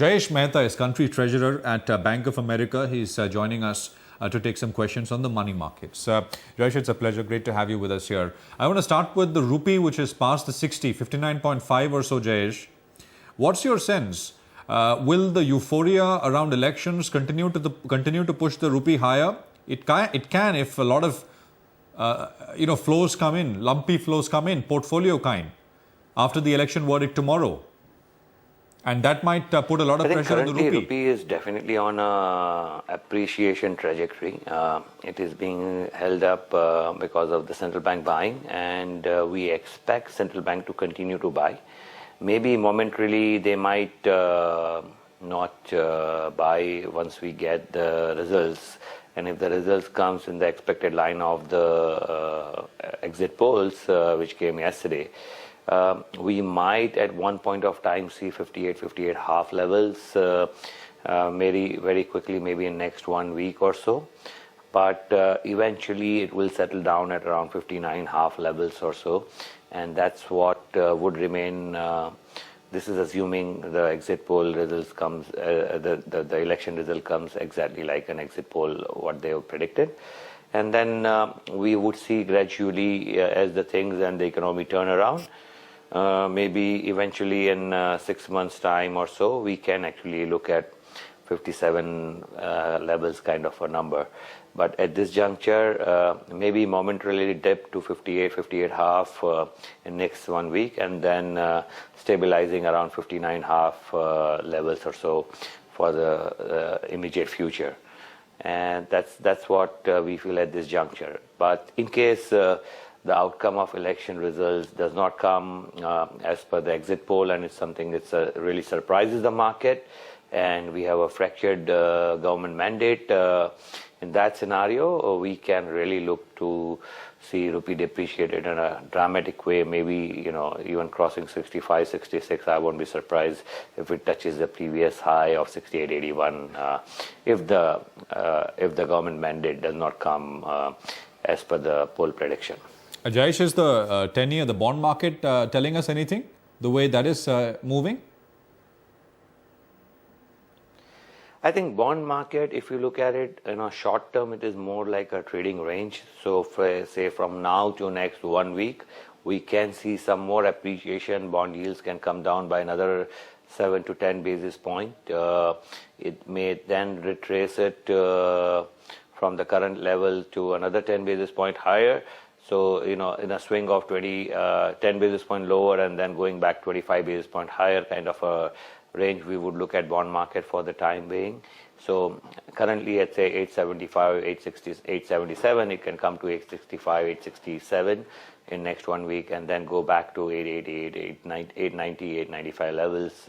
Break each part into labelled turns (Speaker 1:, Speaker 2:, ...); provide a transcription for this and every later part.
Speaker 1: Jayesh Mehta is country treasurer at Bank of America. He's joining us to take some questions on the money markets. Jayesh, it's a pleasure. Great to have you with us here. I want to start with the rupee, which is past the 60, 59.5 or so, Jayesh. What's your sense? Will the euphoria around elections continue to push the rupee higher? It can if a lot of flows come in, lumpy flows come in, portfolio kind, after the election verdict tomorrow. And that might put a lot of pressure on the rupee.
Speaker 2: Currently, rupee is definitely on a appreciation trajectory. It is being held up because of the central bank buying, and we expect central bank to continue to buy. Maybe momentarily they might not buy once we get the results. And if the results comes in the expected line of the exit polls, which came yesterday, we might at one point of time see 58 half levels, maybe very quickly, maybe in next 1 week or so. But eventually it will settle down at around 59 half levels or so. And that's what would remain. This is assuming the exit poll results comes, the election result comes exactly like an exit poll, what they have predicted. And then we would see gradually as the things and the economy turn around. Maybe eventually in 6 months' time or so, we can actually look at 57 levels kind of a number. But at this juncture, maybe momentarily dip to 58 half in next 1 week, and then stabilizing around 59 half levels or so for the immediate future. And that's what we feel at this juncture. But in case the outcome of election results does not come as per the exit poll, and it's something that really surprises the market, and we have a fractured government mandate, in that scenario, we can really look to see rupee depreciated in a dramatic way, maybe even crossing 65, 66. I won't be surprised if it touches the previous high of 68.81 if the government mandate does not come as per the poll prediction.
Speaker 1: Jayesh, is the 10-year, the bond market telling us anything? The way that is moving?
Speaker 2: I think bond market, if you look at it in a short term, it is more like a trading range. So say from now to next 1 week, we can see some more appreciation. Bond yields can come down by another 7 to 10 basis point. It may then retrace it from the current level to another 10 basis point higher. So, in a swing of 10 basis point lower and then going back 25 basis point higher kind of a range, we would look at bond market for the time being. So currently at say 875, 860, 877, it can come to 865, 867 in next 1 week, and then go back to 888, 890, 895 levels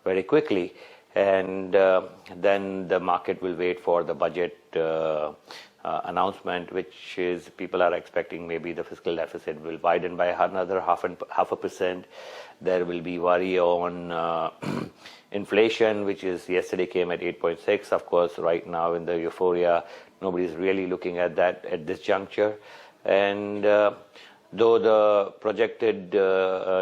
Speaker 2: very quickly. And then the market will wait for the budget announcement, which is people are expecting maybe the fiscal deficit will widen by another half a percent. There will be worry on inflation, which is yesterday came at 8.6. Of course, right now in the euphoria, nobody's really looking at that at this juncture. And though the projected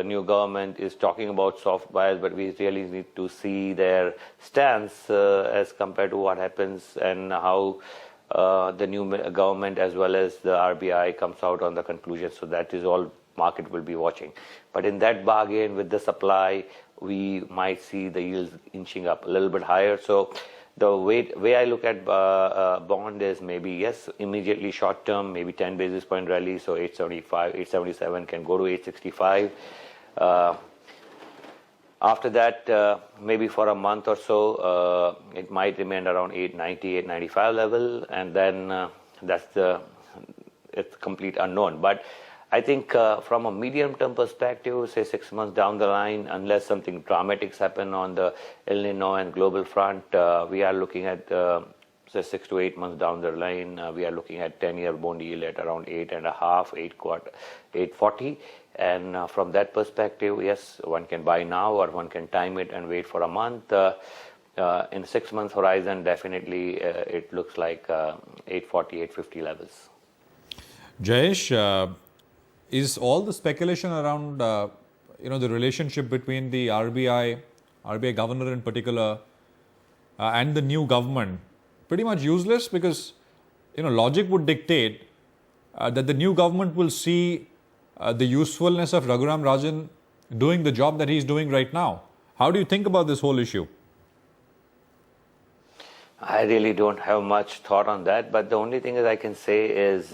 Speaker 2: new government is talking about soft bias, but we really need to see their stance as compared to what happens and how the new government as well as the RBI comes out on the conclusion. So that is all market will be watching. But in that bargain with the supply, we might see the yields inching up a little bit higher. So the way I look at bond is maybe, yes, immediately short term, maybe 10 basis point rally. So 875, 877 can go to 865. After that, maybe for a month or so, it might remain around 890, 895 level, and then it's complete unknown. But I think from a medium-term perspective, say 6 months down the line, unless something dramatic happen on the El Nino and global front, we are looking at say 6 to 8 months down the line, we are looking at 10-year bond yield at around 8.5, 840. And from that perspective, yes, one can buy now or one can time it and wait for a month. In 6 months horizon, definitely it looks like 840, 850 levels.
Speaker 1: Jayesh, is all the speculation around the relationship between the RBI RBI governor in particular, and the new government pretty much useless? Because logic would dictate that the new government will see the usefulness of Raghuram Rajan doing the job that he's doing right now. How do you think about this whole issue?
Speaker 2: I really don't have much thought on that, but the only thing that I can say is,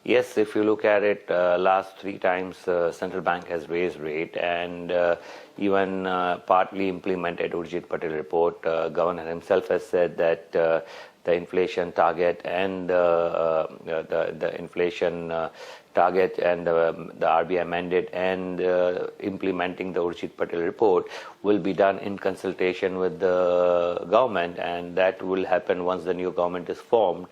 Speaker 2: yes, if you look at it, last 3 times central bank has raised rate and even partly implemented Urjit Patel report. Governor himself has said that the inflation target and the inflation target and the RBI mandate and implementing the Urjit Patel report will be done in consultation with the government, and that will happen once the new government is formed.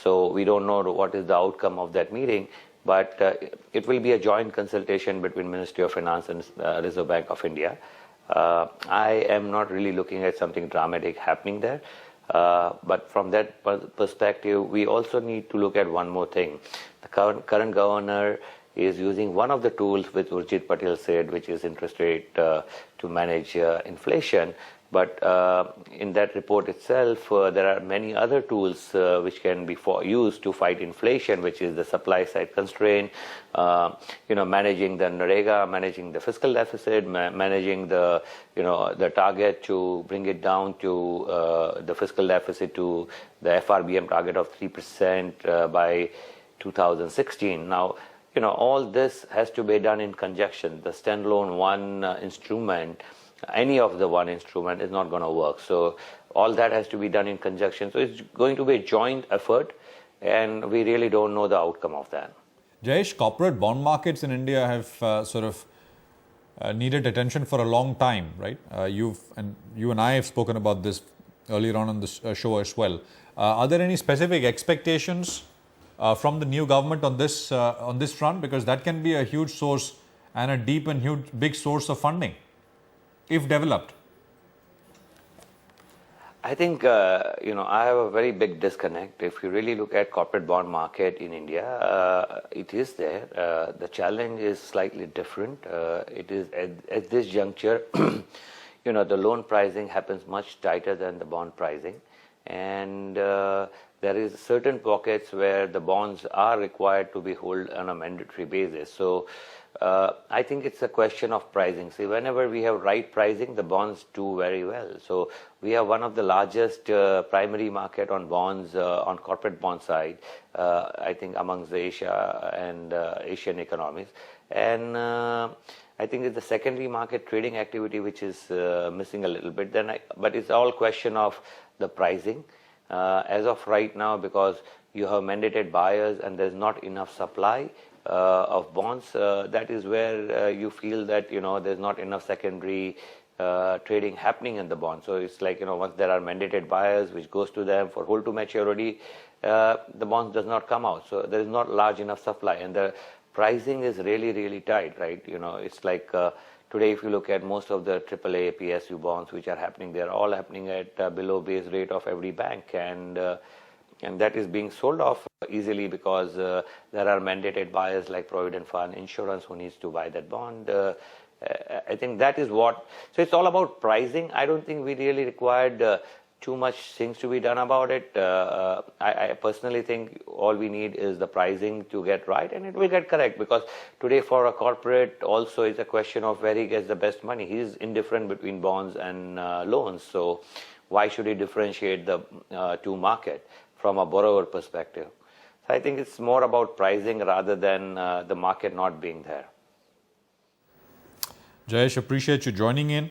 Speaker 2: So we don't know what is the outcome of that meeting, but it will be a joint consultation between Ministry of Finance and Reserve Bank of India. I am not really looking at something dramatic happening there. But from that perspective, we also need to look at one more thing. The current governor is using one of the tools which Urjit Patel said, which is interest rate to manage inflation. But in that report itself, there are many other tools which can be used to fight inflation, which is the supply side constraint, managing the NREGA, managing the fiscal deficit, managing the target to bring it down to the fiscal deficit to the FRBM target of 3% by 2016. Now, all this has to be done in conjunction. The standalone one instrument, any of the one instrument is not going to work. So all that has to be done in conjunction. So it's going to be a joint effort, and we really don't know the outcome of that.
Speaker 1: Jayesh, corporate bond markets in India have needed attention for a long time, right? You and I have spoken about this earlier on this show as well. Are there any specific expectations from the new government on this front? Because that can be a huge source and a deep and big source of funding, if developed.
Speaker 2: I think, I have a very big disconnect. If you really look at corporate bond market in India, it is there. The challenge is slightly different. It is at this juncture, the loan pricing happens much tighter than the bond pricing. And there is certain pockets where the bonds are required to be held on a mandatory basis. So I think it's a question of pricing. See, whenever we have right pricing, the bonds do very well. So we have one of the largest primary market on bonds, on corporate bond side, I think amongst the Asia and Asian economies. And I think it's the secondary market trading activity which is missing a little bit. But it's all question of the pricing. As of right now, because you have mandated buyers and there's not enough supply of bonds, that is where you feel that there's not enough secondary trading happening in the bond. So it's like once there are mandated buyers which goes to them for hold to maturity, the bonds does not come out. So there is not large enough supply, and the pricing is really tight, right? It's like today if you look at most of the AAA PSU bonds which are happening, they're all happening at below base rate of every bank, and that is being sold off easily because there are mandated buyers like Provident Fund, insurance who needs to buy that bond. I think that is what. So it's all about pricing. I don't think we really required too much things to be done about it. I personally think all we need is the pricing to get right, and it will get correct, because today for a corporate also it's a question of where he gets the best money. He's indifferent between bonds and loans. So why should he differentiate the two market from a borrower perspective? So I think it's more about pricing rather than the market not being there.
Speaker 1: Jayesh, appreciate you joining in.